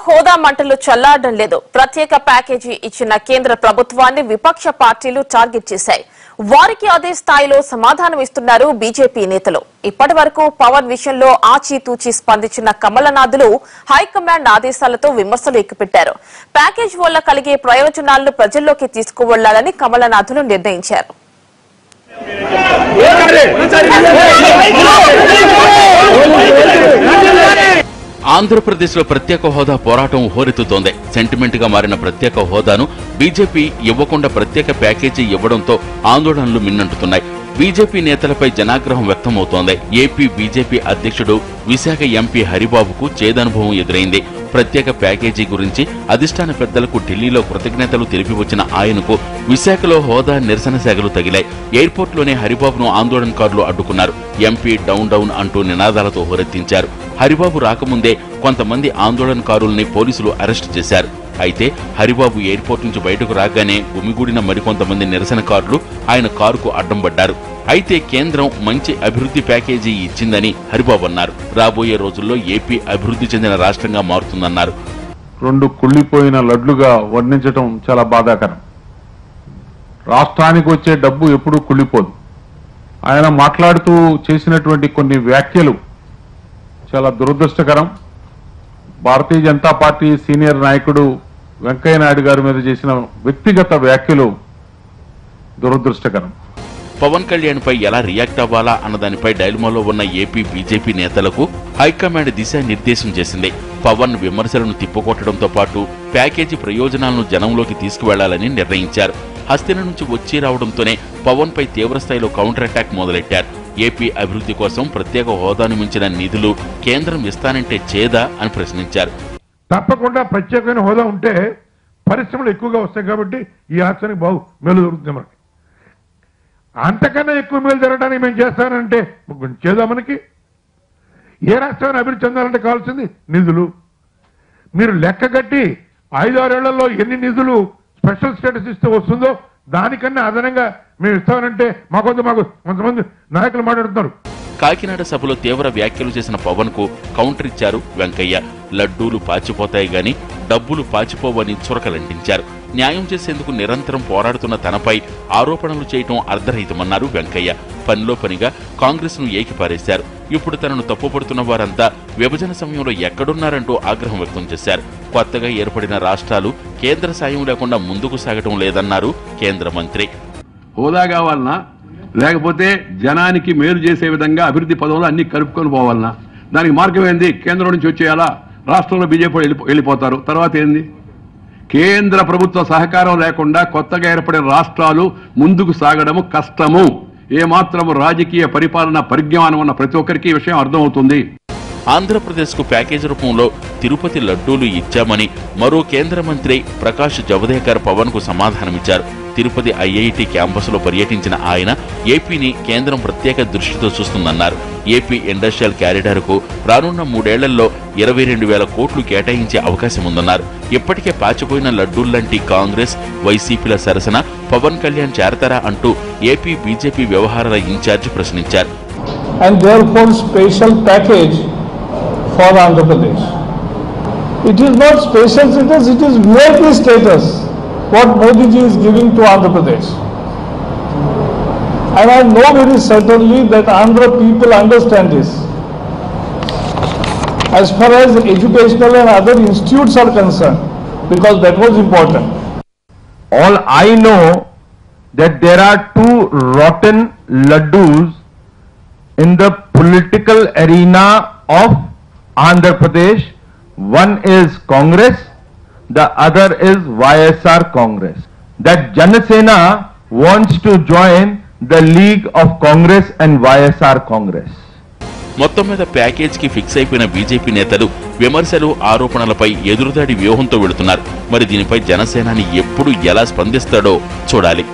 హోదా మంటలు చల్లారడం లేదు. ప్రత్యేక ప్యాకేజీ ఇచ్చిన కేంద్ర ప్రభుత్వాన్ని విపక్ష పార్టీలు టార్గెట్ చేశాయి. వారికి అదే స్థాయిలో సమాధానం ఇస్తున్నారు బీజేపీ నేతలు. ఇప్పటి వరకు పవన్ విషయంలో ఆచితూచి స్పందించిన కమలనాథులు హైకమాండ్ ఆదేశాలతో విమర్శలు ఎక్కుపెట్టారు. ప్యాకేజ్ వల్ల కలిగే ప్రయోజనాలను ప్రజల్లోకి తీసుకువెళ్లాలని కమలనాథులు నిర్ణయించారు. ఆంధ్రప్రదేశ్లో ప్రత్యేక హోదా పోరాటం హోరెత్తుతోంది. సెంటిమెంట్ గా మారిన ప్రత్యేక హోదాను బీజేపీ ఇవ్వకుండా ప్రత్యేక ప్యాకేజీ ఇవ్వడంతో ఆందోళనలు మిన్నంటున్నాయి. బీజేపీ నేతలపై జనాగ్రహం వ్యక్తమవుతోంది. ఏపీ బీజేపీ అధ్యక్షుడు విశాఖ ఎంపీ హరిబాబుకు చేదనుభవం ఎదురైంది. ప్రత్యేక ప్యాకేజీ గురించి అధిష్టాన పెద్దలకు ఢిల్లీలో కృతజ్ఞతలు తెలిపి వచ్చిన ఆయనకు విశాఖలో హోదా నిరసన శాఖలు తగిలాయి. ఎయిర్పోర్ట్లోనే హరిబాబును ఆందోళనకారులు అడ్డుకున్నారు. ఎంపీ డౌన్ డౌన్ అంటూ నినాదాలతో హోరెత్తించారు. హరిబాబు రాకముందే కొంతమంది ఆందోళనకారుల్ని పోలీసులు అరెస్టు చేశారు. అయితే హరిబాబు ఎయిర్పోర్ట్ నుంచి బయటకు రాగానే గుమిగూడిన మరికొంతమంది నిరసనకారులు ఆయన కారుకు అడ్డం పడ్డారు. అయితే కేంద్రం మంచి అభివృద్ధి ప్యాకేజీ ఇచ్చిందని హరిబాబు అన్నారు. రాబోయే రోజుల్లో ఏపీ అభివృద్ధి చెందిన రాష్ట్రంగా మారుతుందన్నారు. 2 కుళ్ళిపోయిన లడ్లుగా వర్ణించడం చాలా బాధాకరం. రాష్ట్రానికి వచ్చే డబ్బు ఎప్పుడూ కుళ్ళిపోదు. ఆయన మాట్లాడుతూ చేసినటువంటి కొన్ని వ్యాఖ్యలు చాలా దురదృష్టకరం. భారతీయ జనతా పార్టీ సీనియర్ నాయకుడు వెంకయ్య నాయుడు గారి మీద చేసిన వ్యక్తిగత వ్యాఖ్యలు దురదృష్టకరం. పవన్ కళ్యాణ్ పై ఎలా రియాక్ట్ అవ్వాలా అన్నదానిపై డైలమాలో ఉన్న ఏపీ బీజేపీ నేతలకు హైకమాండ్ దిశానిర్దేశం చేసింది. పవన్ విమర్శలను తిప్పుకొట్టడంతో పాటు ప్యాకేజీ ప్రయోజనాలను జనంలోకి తీసుకువెళ్లాలని నిర్ణయించారు. హస్తిన నుంచి వచ్చి రావడంతోనే పవన్ పై తీవ్రస్థాయిలో కౌంటర్ అటాక్ మొదలెట్టారు. ఏపీ అభివృద్ధి కోసం ప్రత్యేక హోదాను మించిన నిధులు కేంద్రం ఇస్తానంటే చేదా అని ప్రశ్నించారు. తప్పకుండా ప్రత్యేకమైన హోదా ఉంటే పరిశ్రమలు ఎక్కువగా వస్తాయి కాబట్టి ఈ రాష్ట్రానికి మేలు దొరుకుతుంది. మనకి అంతకన్నా ఎక్కువ మేలు జరగడానికి మేము చేస్తానంటే చేదా? మనకి ఏ రాష్ట్రాన్ని అభివృద్ధి చెందాలంటే కావాల్సింది నిధులు. మీరు లెక్క కట్టి 5-6 ఏళ్లలో ఎన్ని నిధులు స్పెషల్ స్టేటస్ ఇస్తే వస్తుందో దానికన్నా అదనంగా మేము ఇస్తామంటే మాకు కొంతమంది నాయకులు మాట్లాడుతున్నారు. కాకినాడ సభలో తీవ్ర వ్యాఖ్యలు చేసిన పవన్ కు కౌంటర్ ఇచ్చారు వెంకయ్య. లడ్డూలు పాచిపోతాయి గాని డబ్బులు పాచిపోవని చురకలంటించారు. న్యాయం చేసేందుకు నిరంతరం పోరాడుతున్న తనపై ఆరోపణలు చేయటం అర్ధరహితమన్నారు వెంకయ్య. పనిలో పనిగా కాంగ్రెస్ ను ఏకిపారేశారు. ఇప్పుడు తనను తప్పుపడుతున్న వారంతా విభజన సమయంలో ఎక్కడున్నారంటూ ఆగ్రహం వ్యక్తం చేశారు. కొత్తగా ఏర్పడిన రాష్ట్రాలు కేంద్ర సాయం లేకుండా ముందుకు సాగటం లేదన్నారు కేంద్ర మంత్రి. హోదా కావాలన్నా లేకపోతే జనానికి మేలు చేసే విధంగా అభివృద్ధి పదంలో అన్ని కలుపుకొని పోవాలన్నా దానికి మార్గం ఏంది? కేంద్రం నుంచి వచ్చేయాలా? రాష్ట్రంలో బీజేపీ వెళ్ళిపోతారు. తర్వాత ఏంది? కేంద్ర ప్రభుత్వ సహకారం లేకుండా కొత్తగా ఏర్పడిన రాష్ట్రాలు ముందుకు సాగడము కష్టము. ఏమాత్రము రాజకీయ పరిపాలన పరిజ్ఞానం ఉన్న ప్రతి ఒక్కరికి ఈ విషయం అర్థమవుతుంది. ఆంధ్రప్రదేశ్ కు ప్యాకేజీ రూపంలో తిరుపతి లడ్డూలు ఇచ్చామని మరో కేంద్ర మంత్రి ప్రకాష్ జవదేకర్ పవన్ కు సమాధానమిచ్చారు. తిరుపతి ఐఐటి క్యాంపస్ లో పర్యటించిన ఆయన ఏపీని కేంద్రం ప్రత్యేక దృష్టితో చూస్తుందన్నారు. ఏపీ ఇండస్ట్రియల్ క్యారిడార్ కు రానున్న 3 ఏళ్లలో 22,000 కోట్లు కేటాయించే అవకాశం ఉందన్నారు. ఇప్పటికే పాచిపోయిన లడ్డూల్లాంటి కాంగ్రెస్ వైసీపీల సరసన పవన్ కళ్యాణ్ చేరతారా అంటూ ఏపీ బీజేపీ వ్యవహారాల ఇన్ఛార్జ్ ప్రశ్నించారు. For Andhra Pradesh, it is not special status, it is VIP status what Modi ji is giving to Andhra Pradesh, and I know very certainly that Andhra people understand this. As far as educational and other institutes are concerned, because that was important. All I know that there are 2 rotten laddus in the political arena of Andhra Pradesh. One is Congress, the other is YSR Congress. That Janasena wants to join the league of Congress and YSR Congress. మొత్తం మీద package కి fix అయిపోయిన BJP నేతలు విమర్శలు ఆరోపణలపై ఎదురుదాడి వ్యూహంతో వెళుతున్నారు. మరి దీనిపై జనసేనాని ఎప్పుడు ఎలా స్పందిస్తాడో చూడాలి.